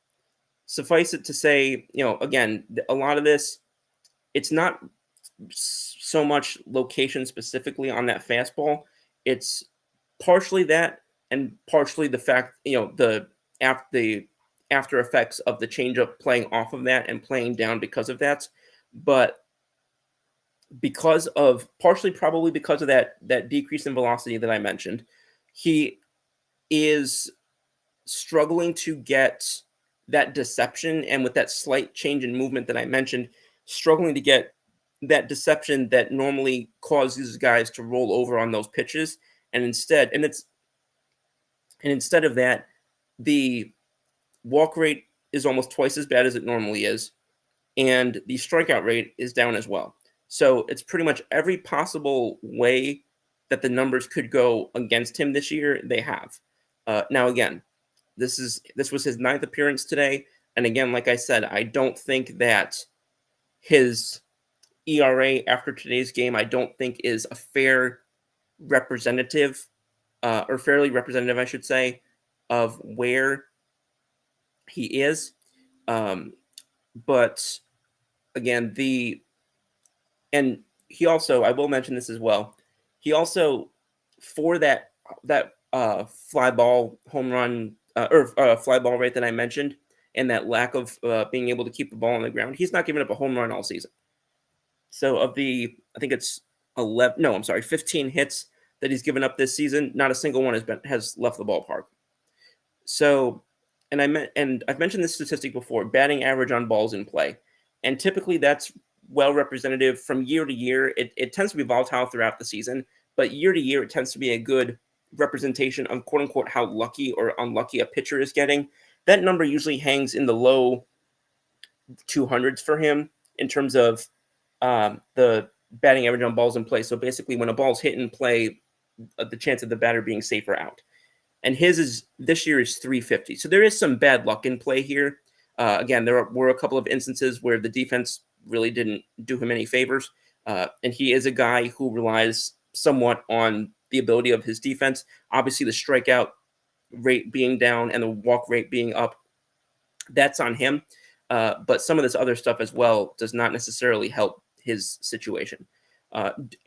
suffice it to say, again, a lot of this, it's not so much location specifically on that fastball. It's partially that, and partially the fact, the after effects of the changeup playing off of that and playing down because of that. But partially probably because of that decrease in velocity that I mentioned, he is struggling to get that deception, and with that slight change in movement that I mentioned, struggling to get that deception that normally causes guys to roll over on those pitches. And instead of that, the walk rate is almost twice as bad as it normally is, and the strikeout rate is down as well. So it's pretty much every possible way that the numbers could go against him this year, they have. Now, again, this was his 9th appearance today, and again, like I said, I don't think that his ERA after today's game, I don't think is a fair representative, or fairly representative, I should say, of where he is. But again, and he also, I will mention this as well, he also, for that fly ball home run or fly ball rate that I mentioned, and that lack of being able to keep the ball on the ground, he's not giving up a home run all season. So of I think it's 15 hits that he's given up this season, not a single one has left the ballpark. So, and I've mentioned this statistic before: batting average on balls in play, and typically that's well representative from year to year. It tends to be volatile throughout the season, but year to year it tends to be a good representation of quote unquote how lucky or unlucky a pitcher is getting. That number usually hangs in the low 200s for him in terms of the batting average on balls in play. So basically, when a ball's hit in play, the chance of the batter being safe or out. And his is this year is 350. So there is some bad luck in play here. Again, were a couple of instances where the defense really didn't do him any favors. And he is a guy who relies somewhat on the ability of his defense. Obviously, the strikeout rate being down and the walk rate being up, that's on him. But some of this other stuff as well does not necessarily help his situation.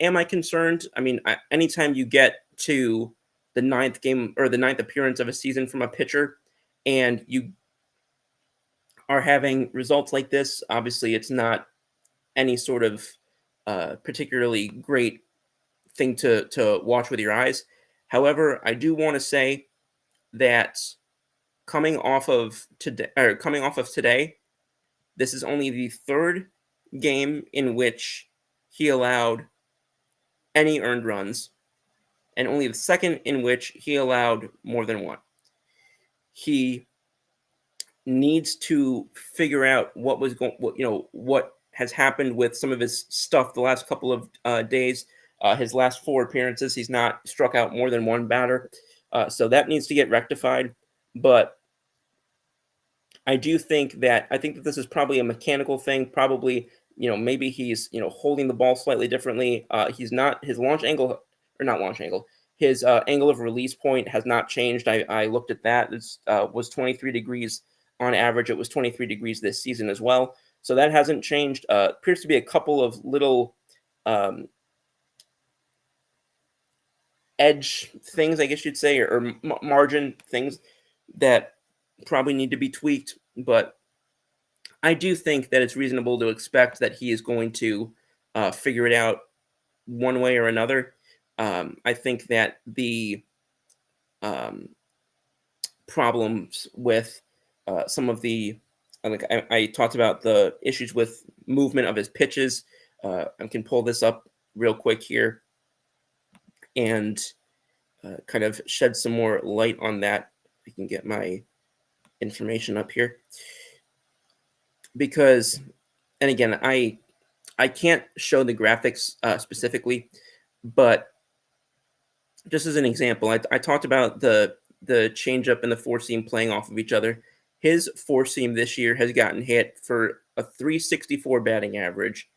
Am I concerned? I mean, anytime you get to the ninth game or the ninth appearance of a season from a pitcher and you are having results like this, obviously it's not any sort of particularly great thing to watch with your eyes. However, I do want to say that coming off of today, this is only the third game in which he allowed any earned runs, and only the second in which he allowed more than one. He needs to figure out what has happened with some of his stuff the last couple of days. His last four appearances, he's not struck out more than one batter, so that needs to get rectified. But I think that this is probably a mechanical thing. Probably, maybe he's holding the ball slightly differently. He's not his launch angle or not launch angle. His angle of release point has not changed. I looked at that. It was 23 degrees on average. It was 23 degrees this season as well. So that hasn't changed. Appears to be a couple of little edge things, I guess you'd say, or margin things that probably need to be tweaked. But I do think that it's reasonable to expect that he is going to figure it out one way or another. I think that the problems with some of the, like I talked about the issues with movement of his pitches. I can pull this up real quick here and kind of shed some more light on that. I can get my information up here because, and again, I can't show the graphics specifically, but just as an example, I talked about the changeup and the four seam playing off of each other. His four seam this year has gotten hit for a 364 batting average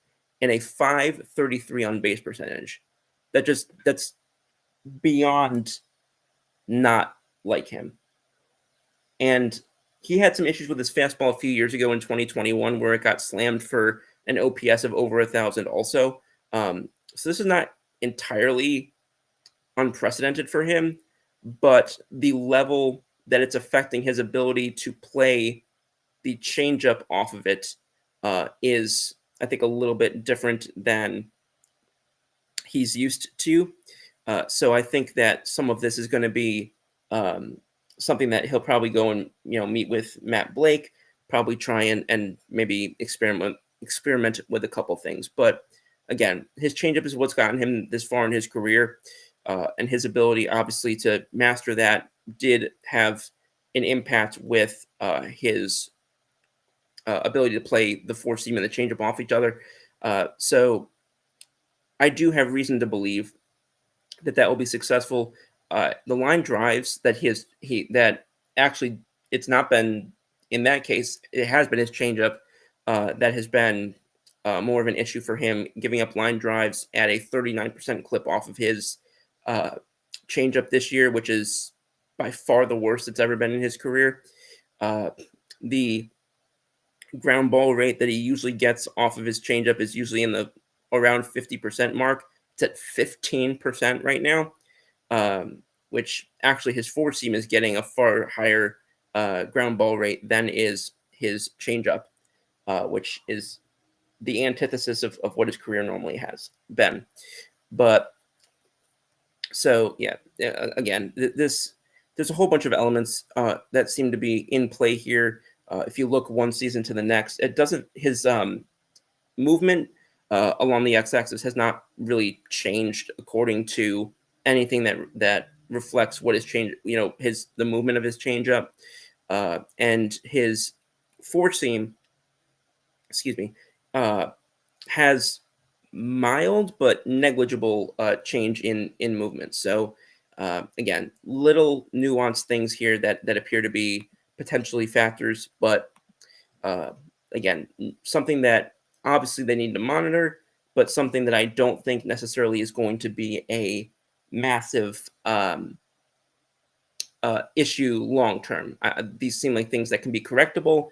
and a 533 on base percentage. That's beyond not like him. And he had some issues with his fastball a few years ago in 2021 where it got slammed for an OPS of over 1,000 also. So this is not entirely unprecedented for him, but the level that it's affecting his ability to play the changeup off of it is, I think, a little bit different than he's used to. So I think that some of this is going to be something that he'll probably go and meet with Matt Blake, probably try and maybe experiment with a couple things. But again, his changeup is what's gotten him this far in his career, and his ability, obviously, to master that did have an impact with his ability to play the four seam and the changeup off each other. So I do have reason to believe that will be successful. The line drives that that actually it's not been in that case. It has been his changeup that has been more of an issue for him, giving up line drives at a 39% clip off of his changeup this year, which is by far the worst it's ever been in his career. The ground ball rate that he usually gets off of his changeup is usually in the around 50% mark. It's at 15% right now, which actually his four seam is getting a far higher ground ball rate than is his changeup, which is the antithesis of what his career normally has been. But so, yeah, again, this there's a whole bunch of elements that seem to be in play here. If you look one season to the next, it doesn't his movement along the x-axis has not really changed according to anything that reflects what has changed. His the movement of his changeup and his four seam. Excuse me. Uh, has mild but negligible change in movement. So again, little nuanced things here that appear to be potentially factors, but uh, again, something that obviously they need to monitor, but something that I don't think necessarily is going to be a massive issue long term. These seem like things that can be correctable,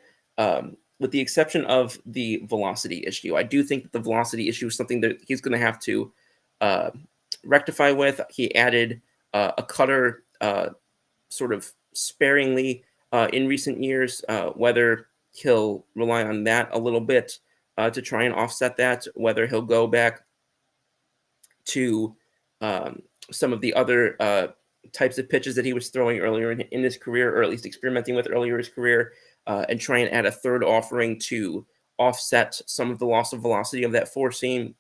with the exception of the velocity issue. I do think that the velocity issue is something that he's going to have to uh, rectify with. He added a cutter sort of sparingly in recent years. Whether he'll rely on that a little bit to try and offset that, whether he'll go back to um, some of the other types of pitches that he was throwing earlier in his career, or at least experimenting with earlier in his career, and try and add a third offering to offset some of the loss of velocity of that four seam.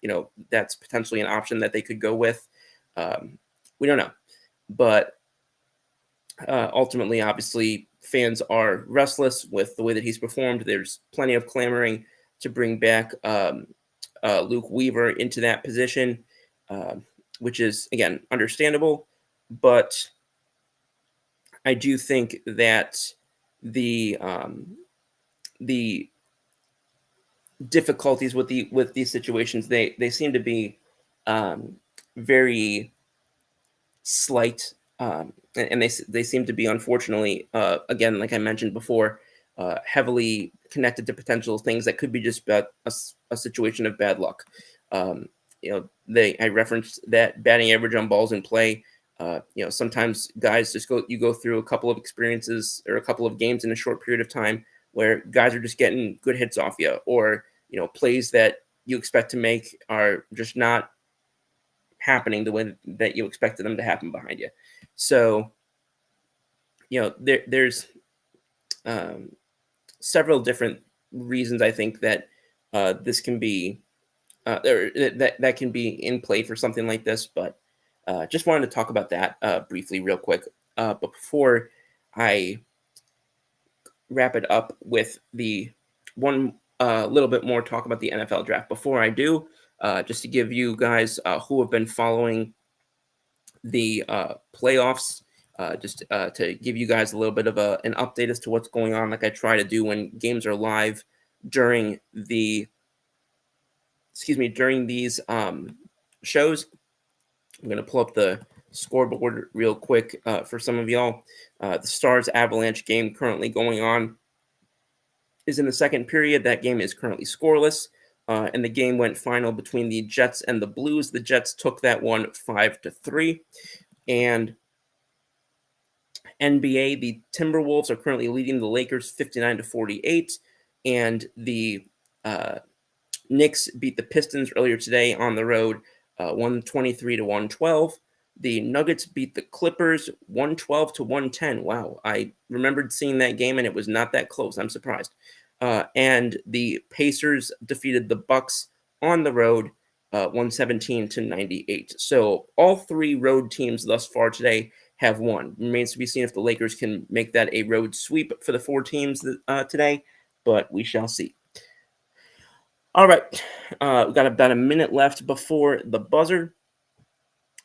That's potentially an option that they could go with. We don't know, but ultimately, obviously, fans are restless with the way that he's performed. There's plenty of clamoring to bring back Luke Weaver into that position, uh, which is, again, understandable. But I do think that the difficulties with these situations, they seem to be very slight, and they seem to be, unfortunately, again, like I mentioned before, heavily connected to potential things that could be just a situation of bad luck. I referenced that batting average on balls in play. Sometimes guys you go through a couple of experiences or a couple of games in a short period of time where guys are just getting good hits off you, or plays that you expect to make are just not happening the way that you expected them to happen behind you. So, there's um, several different reasons I think that this can be that can be in play for something like this. But just wanted to talk about that briefly, real quick. But before I wrap it up with the one little bit more talk about the NFL draft, before I do, just to give you guys who have been following the playoffs, just to give you guys a little bit of an update as to what's going on, like I try to do when games are live during during these shows. I'm going to pull up the scoreboard real quick for some of y'all. The Stars Avalanche game currently going on is in the second period. That game is currently scoreless. And the game went final between the Jets and the Blues. The Jets took that one 5-3. And NBA, the Timberwolves are currently leading the Lakers 59-48. And the Knicks beat the Pistons earlier today on the road, 123-112. The Nuggets beat the Clippers 112-110. Wow, I remembered seeing that game and it was not that close. I'm surprised. And the Pacers defeated the Bucks on the road, 117-98. So all three road teams thus far today have won. Remains to be seen if the Lakers can make that a road sweep for the four teams today, but we shall see. All right, we've got about a minute left before the buzzer.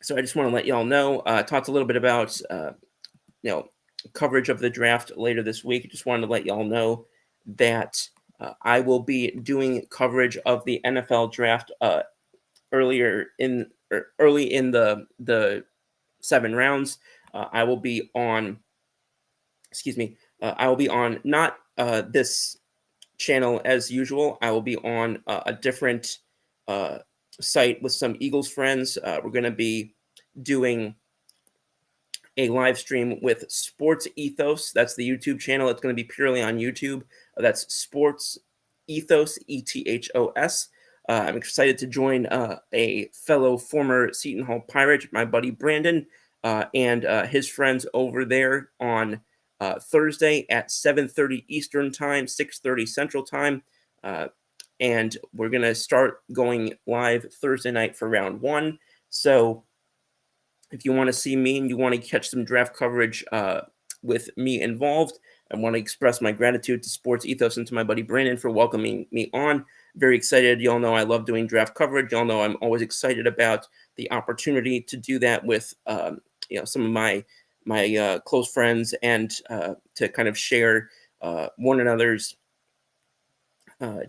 So I just want to let y'all know, talked a little bit about, coverage of the draft later this week. Just wanted to let y'all know that I will be doing coverage of the NFL draft early in the 7 rounds. I will be on, I will be on not this channel as usual. I will be on a different site with some Eagles friends. We're going to be doing a live stream with Sports Ethos. That's the YouTube channel. It's going to be purely on YouTube. That's Sports Ethos, Ethos. I'm excited to join a fellow former Seton Hall Pirate, my buddy Brandon. and his friends over there on Thursday at 7:30 Eastern Time, 6:30 Central Time. Uh, and we're going to start going live Thursday night for round one. So if you want to see me and you want to catch some draft coverage with me involved, I want to express my gratitude to Sports Ethos and to my buddy Brandon for welcoming me on. Very excited. Y'all know I love doing draft coverage. Y'all know I'm always excited about the opportunity to do that with some of my close friends and to kind of share one another's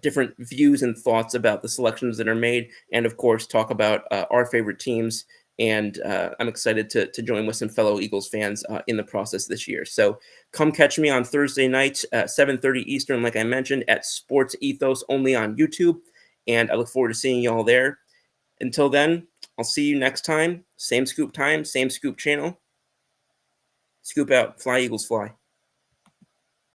different views and thoughts about the selections that are made, and of course talk about our favorite teams. And I'm excited to join with some fellow Eagles fans in the process this year. So come catch me on Thursday night at 7:30 Eastern, like I mentioned, at Sports Ethos only on YouTube. And I look forward to seeing you all there. Until then, I'll see you next time. Same scoop time, same scoop channel. Scoop out. Fly, Eagles, fly.